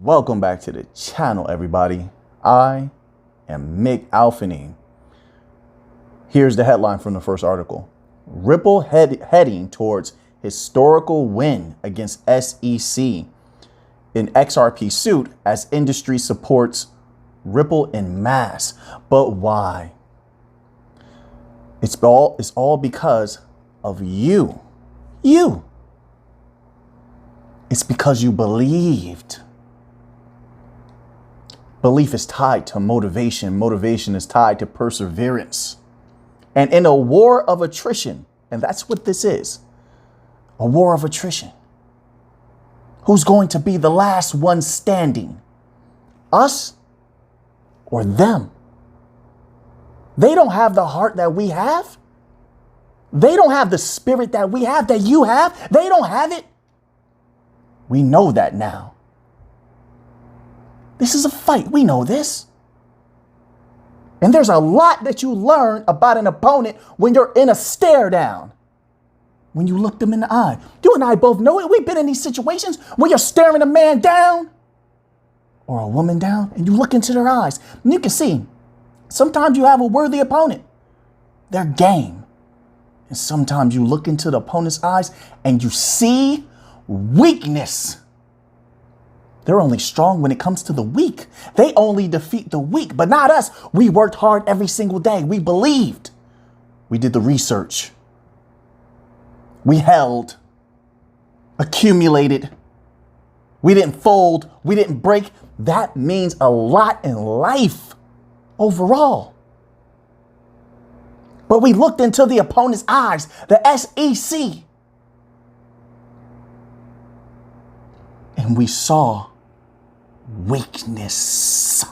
Welcome back to the channel, everybody. I am Mick Alfany. Here's the headline from the first article. Ripple heading towards historical win against SEC in XRP suit as industry supports Ripple in mass. But why? It's all because of you. It's because you believed. Belief is tied to motivation. Motivation is tied to perseverance. And in a war of attrition, and that's what this is, a war of attrition, who's going to be the last one standing? Us or them? They don't have the heart that we have. They don't have the spirit that we have, that you have. They don't have it. We know that now. This is a fight. We know this. And there's a lot that you learn about an opponent when you're in a stare down. When you look them in the eye. You and I both know it. We've been in these situations where you're staring a man down or a woman down and you look into their eyes. And you can see sometimes you have a worthy opponent. They're game. And sometimes you look into the opponent's eyes and you see weakness. They're only strong when it comes to the weak. They only defeat the weak, but not us. We worked hard every single day. We believed. We did the research. We held, accumulated. We didn't fold. We didn't break. That means a lot in life overall. But we looked into the opponent's eyes, the SEC, and we saw weakness.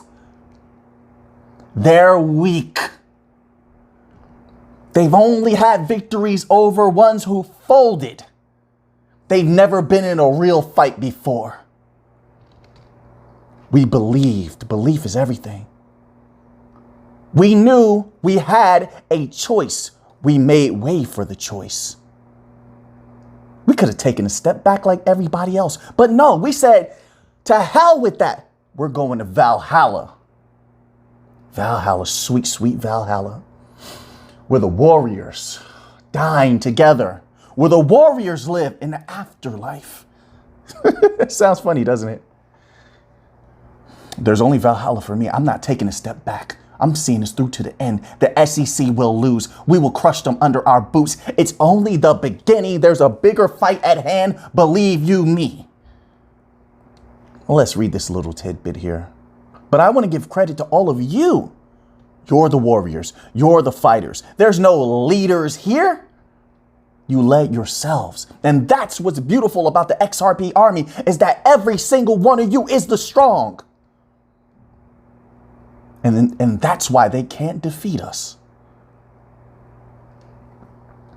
They're weak. They've only had victories over ones who folded. They've never been in a real fight before. We believed. Belief is everything. We knew we had a choice. We made way for the choice. We could have taken a step back like everybody else. But no, we said, to hell with that. We're going to Valhalla. Valhalla, sweet, sweet Valhalla. Where the warriors dying together. Where the warriors live in the afterlife. Sounds funny, doesn't it? There's only Valhalla for me. I'm not taking a step back. I'm seeing this through to the end. The SEC will lose. We will crush them under our boots. It's only the beginning. There's a bigger fight at hand. Believe you me. Well, let's read this little tidbit here. But I want to give credit to all of you. You're the warriors. You're the fighters. There's no leaders here. You led yourselves. And that's what's beautiful about the XRP army, is that every single one of you is the strong. And that's why they can't defeat us.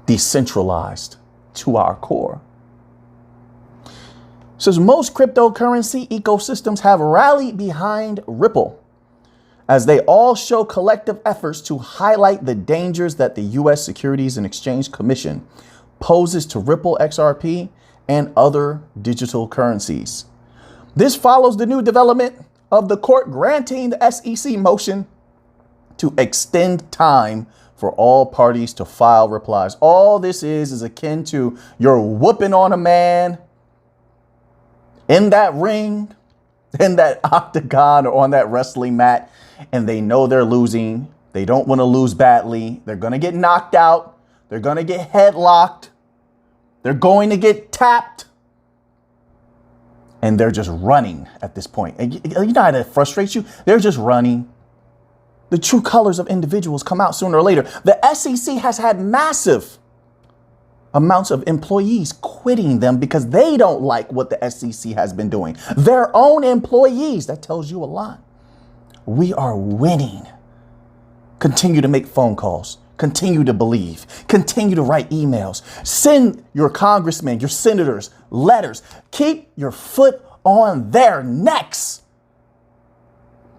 Decentralized to our core. Says most cryptocurrency ecosystems have rallied behind Ripple as they all show collective efforts to highlight the dangers that the U.S. Securities and Exchange Commission poses to Ripple XRP and other digital currencies. This follows the new development of the court granting the SEC motion to extend time for all parties to file replies. All this is akin to you're whooping on a man in that ring, in that octagon, or on that wrestling mat, and they know they're losing. They don't want to lose badly. They're going to get knocked out. They're going to get headlocked. They're going to get tapped. And they're just running at this point. And you know how that frustrates you? They're just running. The true colors of individuals come out sooner or later. The SEC has had massive amounts of employees quitting them because they don't like what the SEC has been doing. Their own employees. That tells you a lot. We are winning. Continue to make phone calls. Continue to believe. Continue to write emails. Send your congressmen, your senators, letters. Keep your foot on their necks.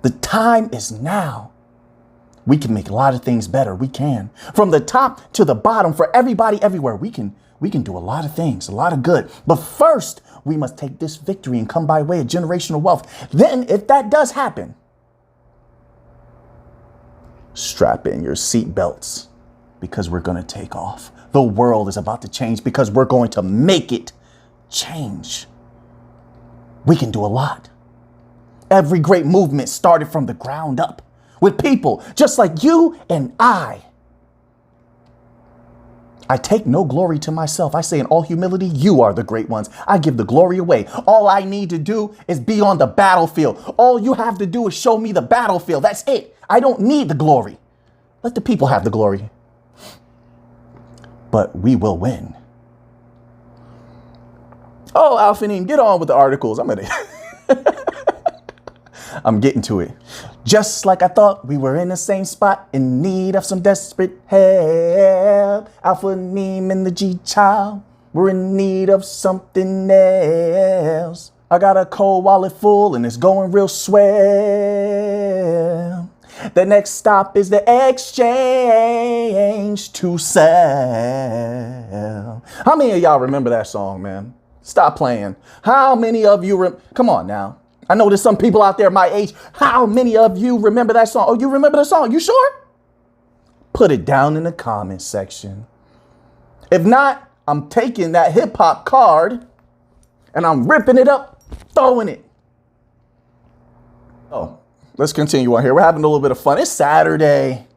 The time is now. We can make a lot of things better. We can. From the top to the bottom, for everybody everywhere, we can do a lot of things, a lot of good. But first, we must take this victory and come by way of generational wealth. Then if that does happen, strap in your seatbelts because we're going to take off. The world is about to change because we're going to make it change. We can do a lot. Every great movement started from the ground up with people just like you and I. I take no glory to myself. I say in all humility, you are the great ones. I give the glory away. All I need to do is be on the battlefield. All you have to do is show me the battlefield. That's it. I don't need the glory. Let the people have the glory. But we will win. Oh, Alphanim, get on with the articles. I'm getting to it. Just like I thought, we were in the same spot, in need of some desperate help. Alpha Neem and the G-Child, we're in need of something else. I got a cold wallet full and it's going real swell. The next stop is the exchange to sell. How many of y'all remember that song, man? Stop playing. How many of you, come on now. I know there's some people out there my age. How many of you remember that song? Oh, you remember the song? You sure? Put it down in the comments section. If not, I'm taking that hip hop card and I'm ripping it up, throwing it. Oh, let's continue on here. We're having a little bit of fun. It's Saturday.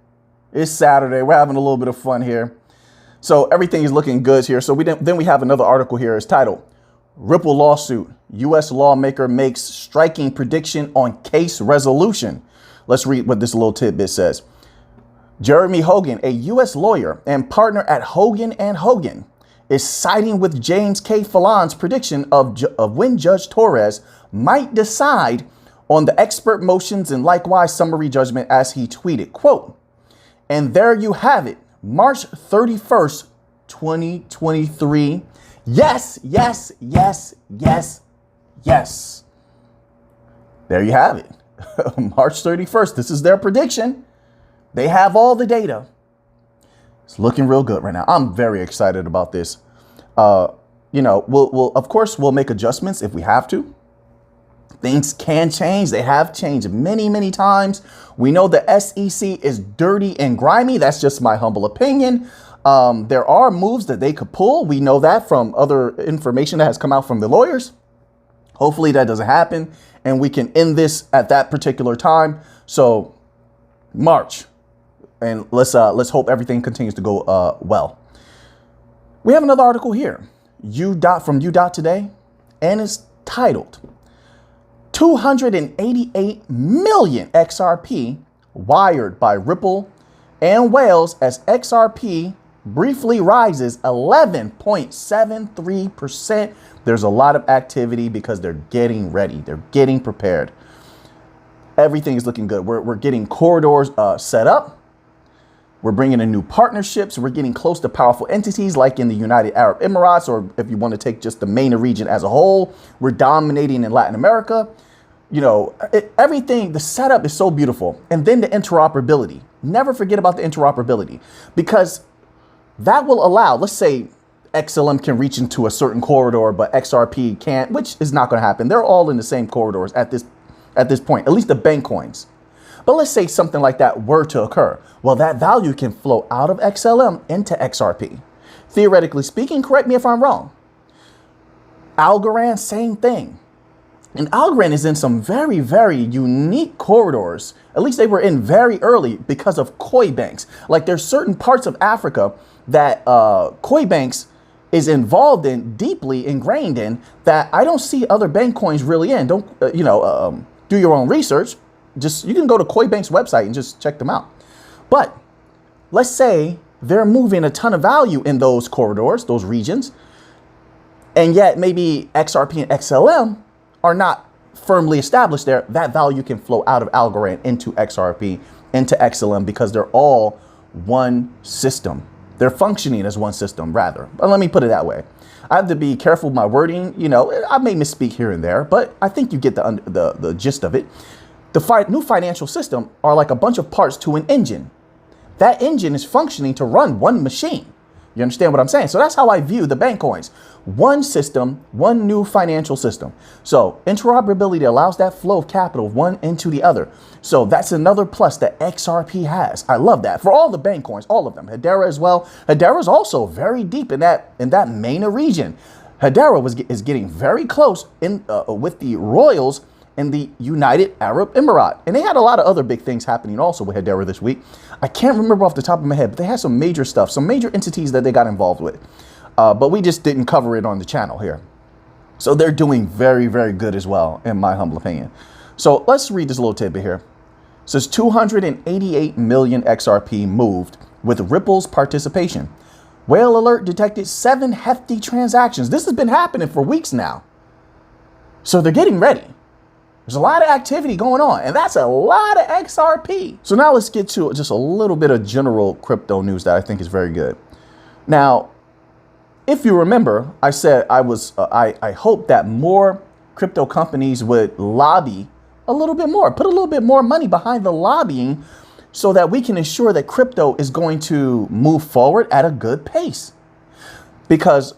We're having a little bit of fun here. So everything is looking good here. So then we have another article here. It's titled, Ripple Lawsuit. U.S. lawmaker makes striking prediction on case resolution. Let's read what this little tidbit says. Jeremy Hogan, a U.S. lawyer and partner at Hogan & Hogan, is siding with James K. Fallon's prediction of when Judge Torres might decide on the expert motions and likewise summary judgment, as he tweeted, quote, and there you have it, March 31st, 2023. Yes, yes, yes, yes, yes. There you have it. March 31st. This is their prediction. They have all the data. It's looking real good right now. I'm very excited about this. We'll of course, we'll make adjustments if we have to. Things can change. They have changed many, many times. We know the SEC is dirty and grimy. That's just my humble opinion. There are moves that they could pull. We know that from other information that has come out from the lawyers. Hopefully that doesn't happen and we can end this at that particular time. So March, and let's hope everything continues to go well. We have another article here, from U. Today, and it's titled 288 million XRP wired by Ripple and Whales as XRP briefly rises 11.73%. There's a lot of activity because they're getting ready. They're getting prepared. Everything is looking good. We're getting corridors set up. We're bringing in new partnerships. We're getting close to powerful entities like in the United Arab Emirates, or if you want to take just the MENA region as a whole, we're dominating in Latin America. You know, everything, the setup is so beautiful. And then the interoperability. Never forget about the interoperability, because that will allow, let's say XLM can reach into a certain corridor, but XRP can't, which is not going to happen. They're all in the same corridors at this point, at least the bank coins. But let's say something like that were to occur. Well, that value can flow out of XLM into XRP. Theoretically speaking, correct me if I'm wrong. Algorand, same thing. And Algorand is in some very, very unique corridors. At least they were in very early because of Koi banks. Like there's certain parts of Africa that Koi banks is involved in, deeply ingrained in, that I don't see other bank coins really in. Don't, do your own research. You can go to Koi Bank's website and just check them out. But let's say they're moving a ton of value in those corridors, those regions, and yet maybe XRP and XLM are not firmly established there. That value can flow out of Algorand into XRP, into XLM, because they're all one system. They're functioning as one system, rather. But let me put it that way. I have to be careful with my wording. You know, I may misspeak here and there, but I think you get the gist of it. The new financial system are like a bunch of parts to an engine. That engine is functioning to run one machine. You understand what I'm saying? So that's how I view the bank coins. One system, one new financial system. So interoperability allows that flow of capital one into the other. So that's another plus that XRP has. I love that for all the bank coins, all of them. Hedera as well. Hedera is also very deep in that MENA region. Hedera is getting very close with the royals in the United Arab Emirate. And they had a lot of other big things happening also with Hedera this week. I can't remember off the top of my head, but they had some major stuff, some major entities that they got involved with. But we just didn't cover it on the channel here. So they're doing very, very good as well, in my humble opinion. So let's read this little tidbit here. It says 288 million XRP moved with Ripple's participation. Whale alert detected 7 hefty transactions. This has been happening for weeks now. So they're getting ready. There's a lot of activity going on, and that's a lot of XRP. So now let's get to just a little bit of general crypto news that I think is very good. Now, if you remember, I said I hope that more crypto companies would lobby a little bit more, put a little bit more money behind the lobbying so that we can ensure that crypto is going to move forward at a good pace. Because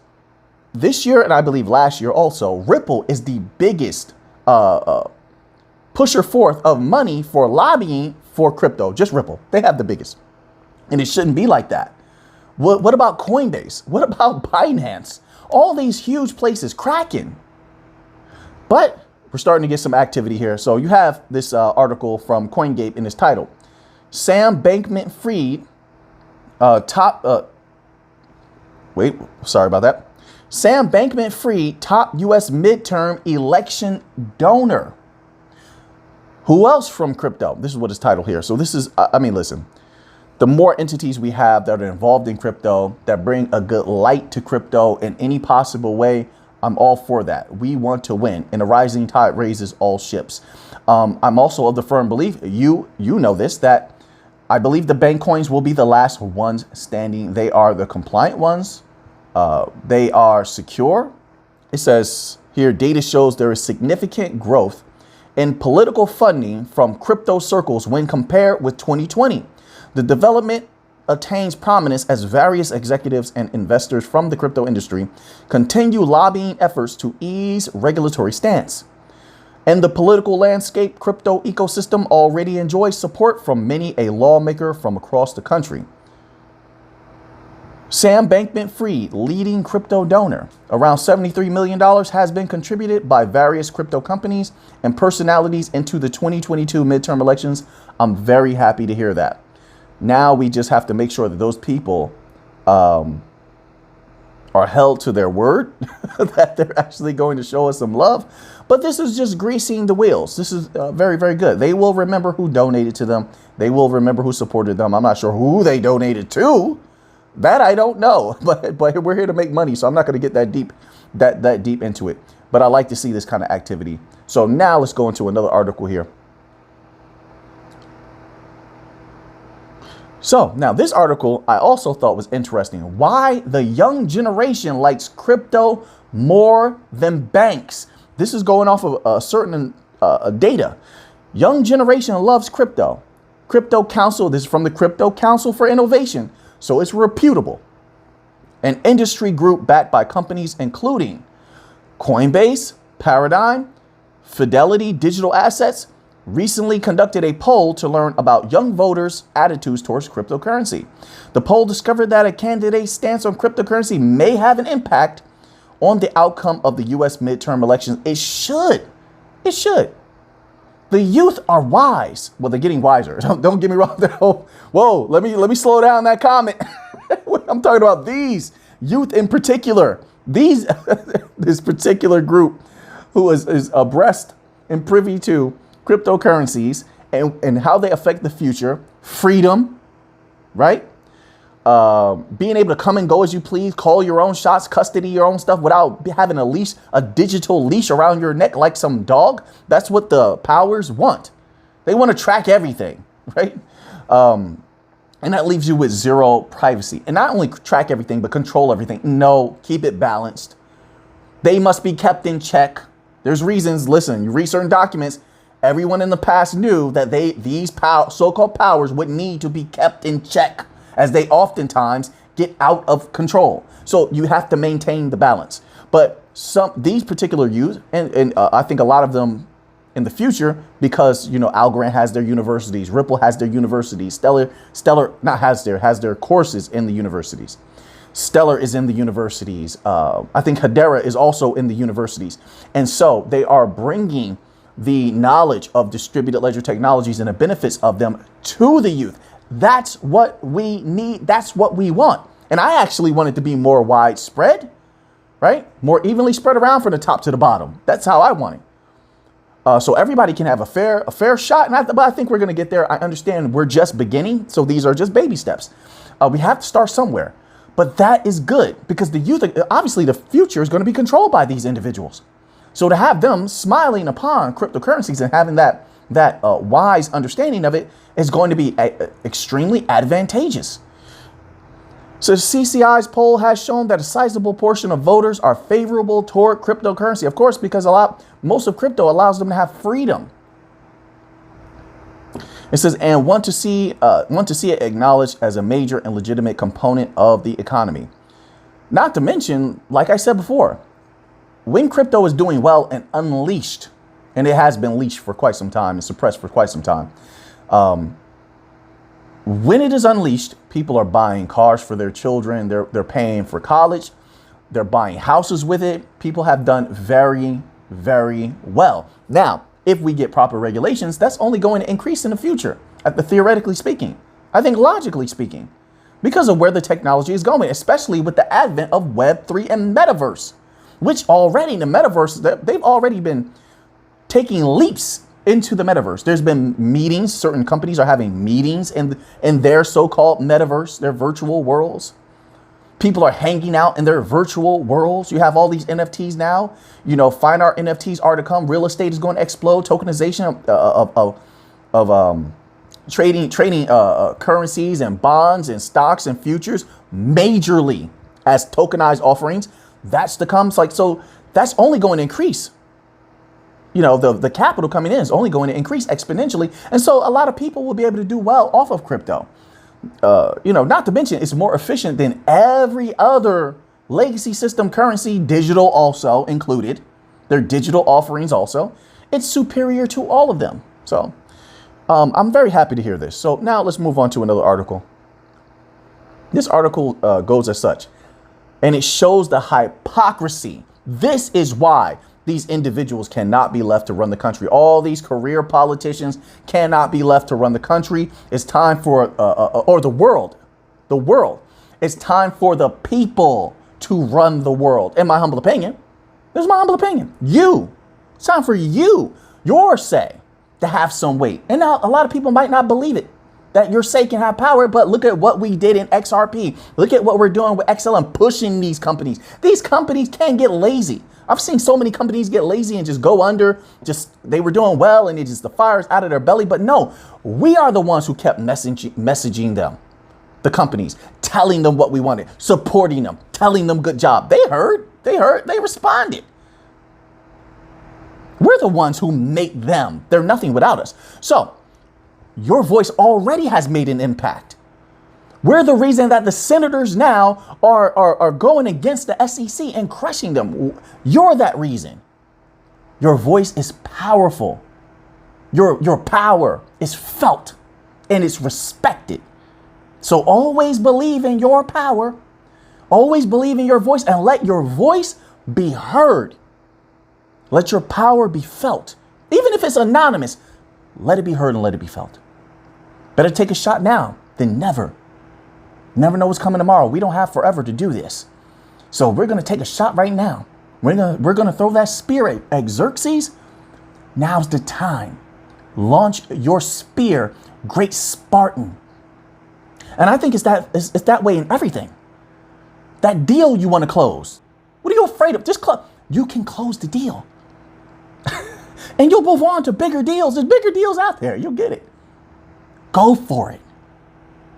this year, and I believe last year also, Ripple is the biggest pusher forth of money for lobbying for crypto. Just Ripple. They have the biggest. And it shouldn't be like that. What about Coinbase? What about Binance? All these huge places, Kraken. But we're starting to get some activity here. So you have this article from CoinGate in its title. Sam Bankman-Fried, Sam Bankman-Fried, top U.S. midterm election donor. Who else from crypto? This is what it's titled here. So this is, listen, the more entities we have that are involved in crypto, that bring a good light to crypto in any possible way, I'm all for that. We want to win, and a rising tide raises all ships. I'm also of the firm belief, you know this, that I believe the bank coins will be the last ones standing. They are the compliant ones. They are secure. It says here, data shows there is significant growth in political funding from crypto circles when compared with 2020. The development attains prominence as various executives and investors from the crypto industry continue lobbying efforts to ease regulatory stance. And the political landscape, crypto ecosystem already enjoys support from many a lawmaker from across the country. Sam Bankman-Fried, leading crypto donor. Around $73 million has been contributed by various crypto companies and personalities into the 2022 midterm elections. I'm very happy to hear that. Now we just have to make sure that those people are held to their word, that they're actually going to show us some love. But this is just greasing the wheels. This is very, very good. They will remember who donated to them. They will remember who supported them. I'm not sure who they donated to. That I don't know, but we're here to make money, so I'm not going to get that deep into it. But I like to see this kind of activity. So now let's go into another article here. So now this article I also thought was interesting. Why the young generation likes crypto more than banks. This is going off of a certain data. Young generation loves crypto. Crypto Council, this is from the Crypto Council for Innovation. So it's reputable. An industry group backed by companies including Coinbase, Paradigm, Fidelity Digital Assets, recently conducted a poll to learn about young voters' attitudes towards cryptocurrency. The poll discovered that a candidate's stance on cryptocurrency may have an impact on the outcome of the U.S. midterm elections. It should. It should. The youth are wise. Well, they're getting wiser. Don't get me wrong. Whoa, let me slow down that comment. I'm talking about these youth in particular. This particular group who is abreast and privy to cryptocurrencies and how they affect the future, freedom, right? Being able to come and go as you please, call your own shots, custody your own stuff without having a digital leash around your neck like some dog. That's what the powers want. They want to track everything, right? And that leaves you with zero privacy. And not only track everything, but control everything. No, keep it balanced. They must be kept in check. There's reasons. Listen, you read certain documents. Everyone in the past knew that these so-called powers would need to be kept in check, as they oftentimes get out of control. So you have to maintain the balance. But these particular youth, and I think a lot of them in the future, because, you know, Algorand has their universities, Ripple has their universities, has their courses in the universities. Stellar is in the universities. I think Hedera is also in the universities. And so they are bringing the knowledge of distributed ledger technologies and the benefits of them to the youth. That's what we need. That's what we want. And I actually want it to be more widespread, right? More evenly spread around from the top to the bottom. That's how I want it. So everybody can have a fair shot. But I think we're going to get there. I understand we're just beginning. So these are just baby steps. We have to start somewhere. But that is good because the youth, obviously the future is going to be controlled by these individuals. So to have them smiling upon cryptocurrencies and having that wise understanding of it is going to be extremely advantageous. So CCI's poll has shown that a sizable portion of voters are favorable toward cryptocurrency. Of course, because most of crypto allows them to have freedom. It says, and want to see it acknowledged as a major and legitimate component of the economy. Not to mention, like I said before, when crypto is doing well and unleashed, and it has been leashed for quite some time and suppressed for quite some time. When it is unleashed, people are buying cars for their children. They're paying for college. They're buying houses with it. People have done very, very well. Now, if we get proper regulations, that's only going to increase in the future, theoretically speaking. I think logically speaking, because of where the technology is going, especially with the advent of Web3 and Metaverse, which already in the Metaverse, they've already been taking leaps into the Metaverse. There's been meetings. Certain companies are having meetings in their so-called Metaverse, their virtual worlds. People are hanging out in their virtual worlds. You have all these NFTs now. You know, fine art NFTs are to come. Real estate is going to explode. Tokenization of trading currencies and bonds and stocks and futures majorly as tokenized offerings. That's to come. So that's only going to increase. You know, the capital coming in is only going to increase exponentially. And so a lot of people will be able to do well off of crypto. You know, not to mention it's more efficient than every other legacy system currency, digital also included. Their digital offerings also. It's superior to all of them. So I'm very happy to hear this. So now let's move on to another article. This article goes as such, and it shows the hypocrisy. This is why these individuals cannot be left to run the country. All these career politicians cannot be left to run the country. It's time for, or the world. It's time for the people to run the world. In my humble opinion, this is my humble opinion. It's time for your say to have some weight. And now a lot of people might not believe it, that your say can have power, but look at what we did in XRP. Look at what we're doing with XLM, pushing these companies. These companies can get lazy. I've seen so many companies get lazy and just go under. They were doing well and the fire's out of their belly. But no, we are the ones who kept messaging them, the companies, telling them what we wanted, supporting them, telling them good job. They heard, they responded. We're the ones who make them. They're nothing without us. So your voice already has made an impact. We're the reason that the senators now are going against the SEC and crushing them. You're that reason. Your voice is powerful. Your power is felt and it's respected. So always believe in your power. Always believe in your voice and let your voice be heard. Let your power be felt. Even if it's anonymous, let it be heard and let it be felt. Better take a shot now than never. Never know what's coming tomorrow. We don't have forever to do this. So we're going to take a shot right now. We're going to throw that spear at Xerxes. Now's the time. Launch your spear, great Spartan. And I think it's that way in everything. That deal you want to close. What are you afraid of? Just close. You can close the deal. And you'll move on to bigger deals. There's bigger deals out there. You'll get it. Go for it.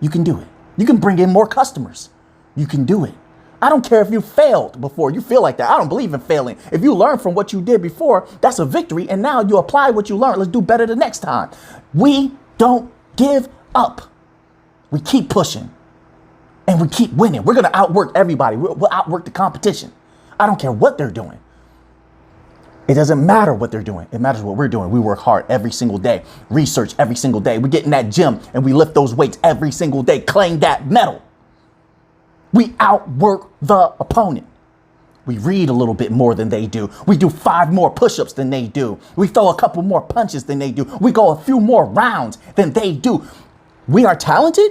You can do it. You can bring in more customers. You can do it. I don't care if you failed before. You feel like that. I don't believe in failing. If you learn from what you did before, that's a victory. And now you apply what you learned. Let's do better the next time. We don't give up. We keep pushing. And we keep winning. We're going to outwork everybody. We'll outwork the competition. I don't care what they're doing. It doesn't matter what they're doing. It matters what we're doing. We work hard every single day, research every single day. We get in that gym and we lift those weights every single day, claim that medal. We outwork the opponent. We read a little bit more than they do. We do 5 more push-ups than they do. We throw a couple more punches than they do. We go a few more rounds than they do. We are talented,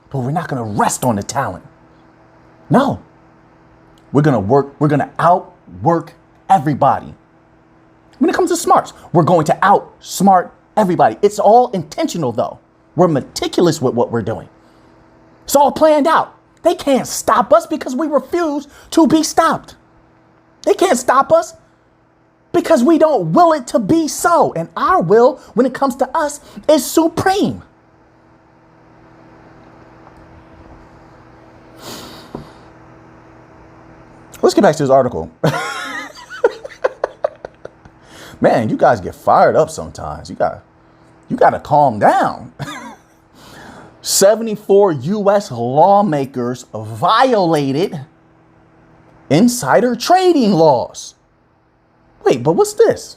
but we're not going to rest on the talent. No. We're going to outwork everybody. When it comes to smarts, we're going to outsmart everybody. It's all intentional, though. We're meticulous with what we're doing. It's all planned out. They can't stop us because we refuse to be stopped. They can't stop us because we don't will it to be so. And our will, when it comes to us, is supreme. Let's get back to this article. Man, you guys get fired up sometimes. You got to calm down. 74 U.S. lawmakers violated insider trading laws. Wait, but what's this?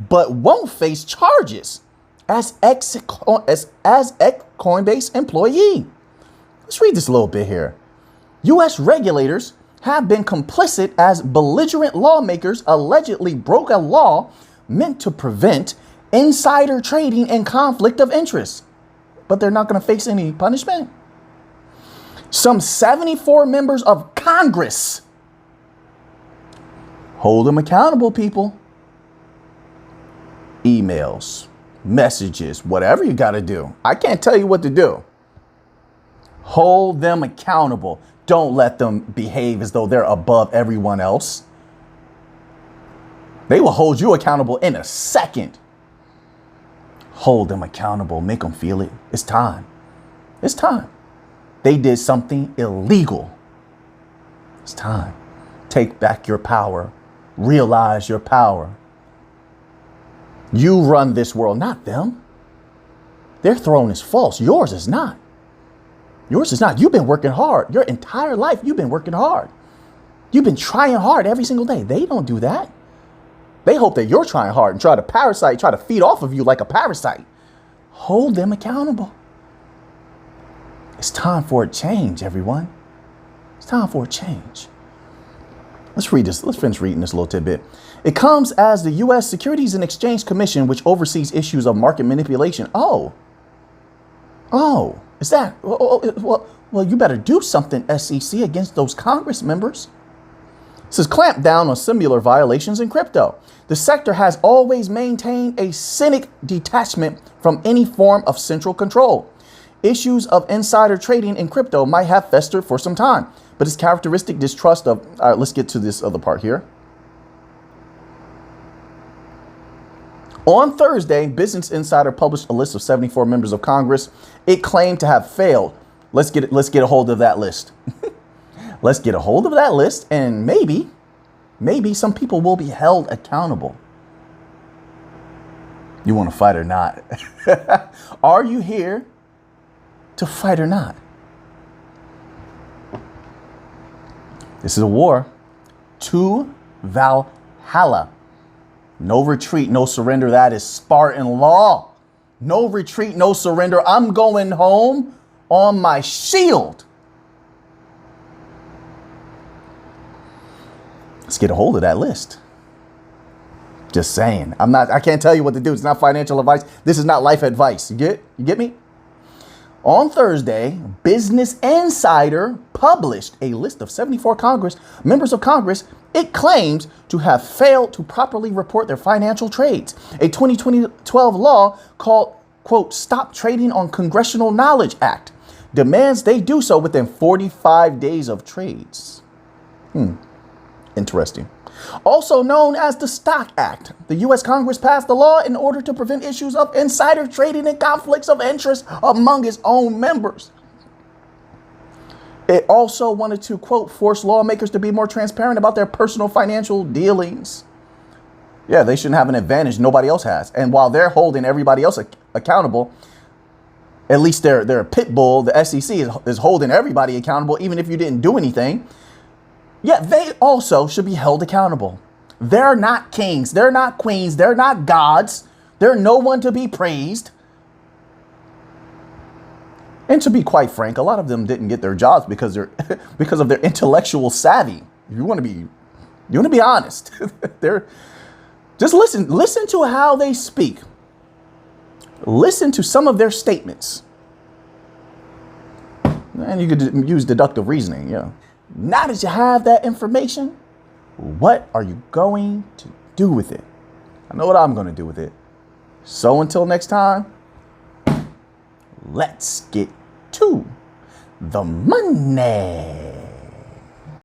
But won't face charges as ex-Coinbase employee. Let's read this a little bit here. U.S. regulators have been complicit as belligerent lawmakers allegedly broke a law meant to prevent insider trading and conflict of interest. But they're not going to face any punishment. Some 74 members of Congress. Hold them accountable, people. Emails, messages, whatever you got to do. I can't tell you what to do. Hold them accountable. Don't let them behave as though they're above everyone else. They will hold you accountable in a second. Hold them accountable. Make them feel it. It's time. It's time. They did something illegal. It's time. Take back your power. Realize your power. You run this world, not them. Their throne is false. Yours is not. Yours is not. You've been working hard. Your entire life, you've been working hard. You've been trying hard every single day. They don't do that. They hope that you're trying hard and try to feed off of you like a parasite. Hold them accountable. It's time for a change, everyone. It's time for a change. Let's read this. Let's finish reading this little tidbit. It comes as the U.S. Securities and Exchange Commission, which oversees issues of market manipulation. Oh, is that? Well, you better do something, SEC, against those Congress members. It says clamp down on similar violations in crypto. The sector has always maintained a cynic detachment from any form of central control. Issues of insider trading in crypto might have festered for some time, but its characteristic distrust of... All right, let's get to this other part here. On Thursday, Business Insider published a list of 74 members of Congress it claimed to have failed. Let's get a hold of that list. Let's get a hold of that list, and maybe some people will be held accountable. You want to fight or not? Are you here to fight or not? This is a war to Valhalla. No retreat, no surrender. That is Spartan law. No retreat, no surrender. I'm going home on my shield. Let's get a hold of that list. Just saying. I can't tell you what to do. It's not financial advice. This is not life advice. You get me? On Thursday, Business Insider published a list of 74 members of Congress it claims to have failed to properly report their financial trades. A 2012 law called, quote, Stop Trading on Congressional Knowledge Act demands they do so within 45 days of trades. Interesting. Also known as the Stock Act, the U.S. Congress passed the law in order to prevent issues of insider trading and conflicts of interest among its own members. It also wanted to, quote, force lawmakers to be more transparent about their personal financial dealings. Yeah, they shouldn't have an advantage nobody else has. And while they're holding everybody else accountable, At least they're a pit bull. The SEC is holding everybody accountable, even if you didn't do anything. Yet they also should be held accountable. They're not kings. They're not queens. They're not gods. They're no one to be praised. And to be quite frank, a lot of them didn't get their jobs because of their intellectual savvy. If you want to be honest. Just listen to how they speak. Listen to some of their statements. And you could use deductive reasoning, Now that you have that information, what are you going to do with it? I know what I'm going to do with it. So until next time, let's get to the money.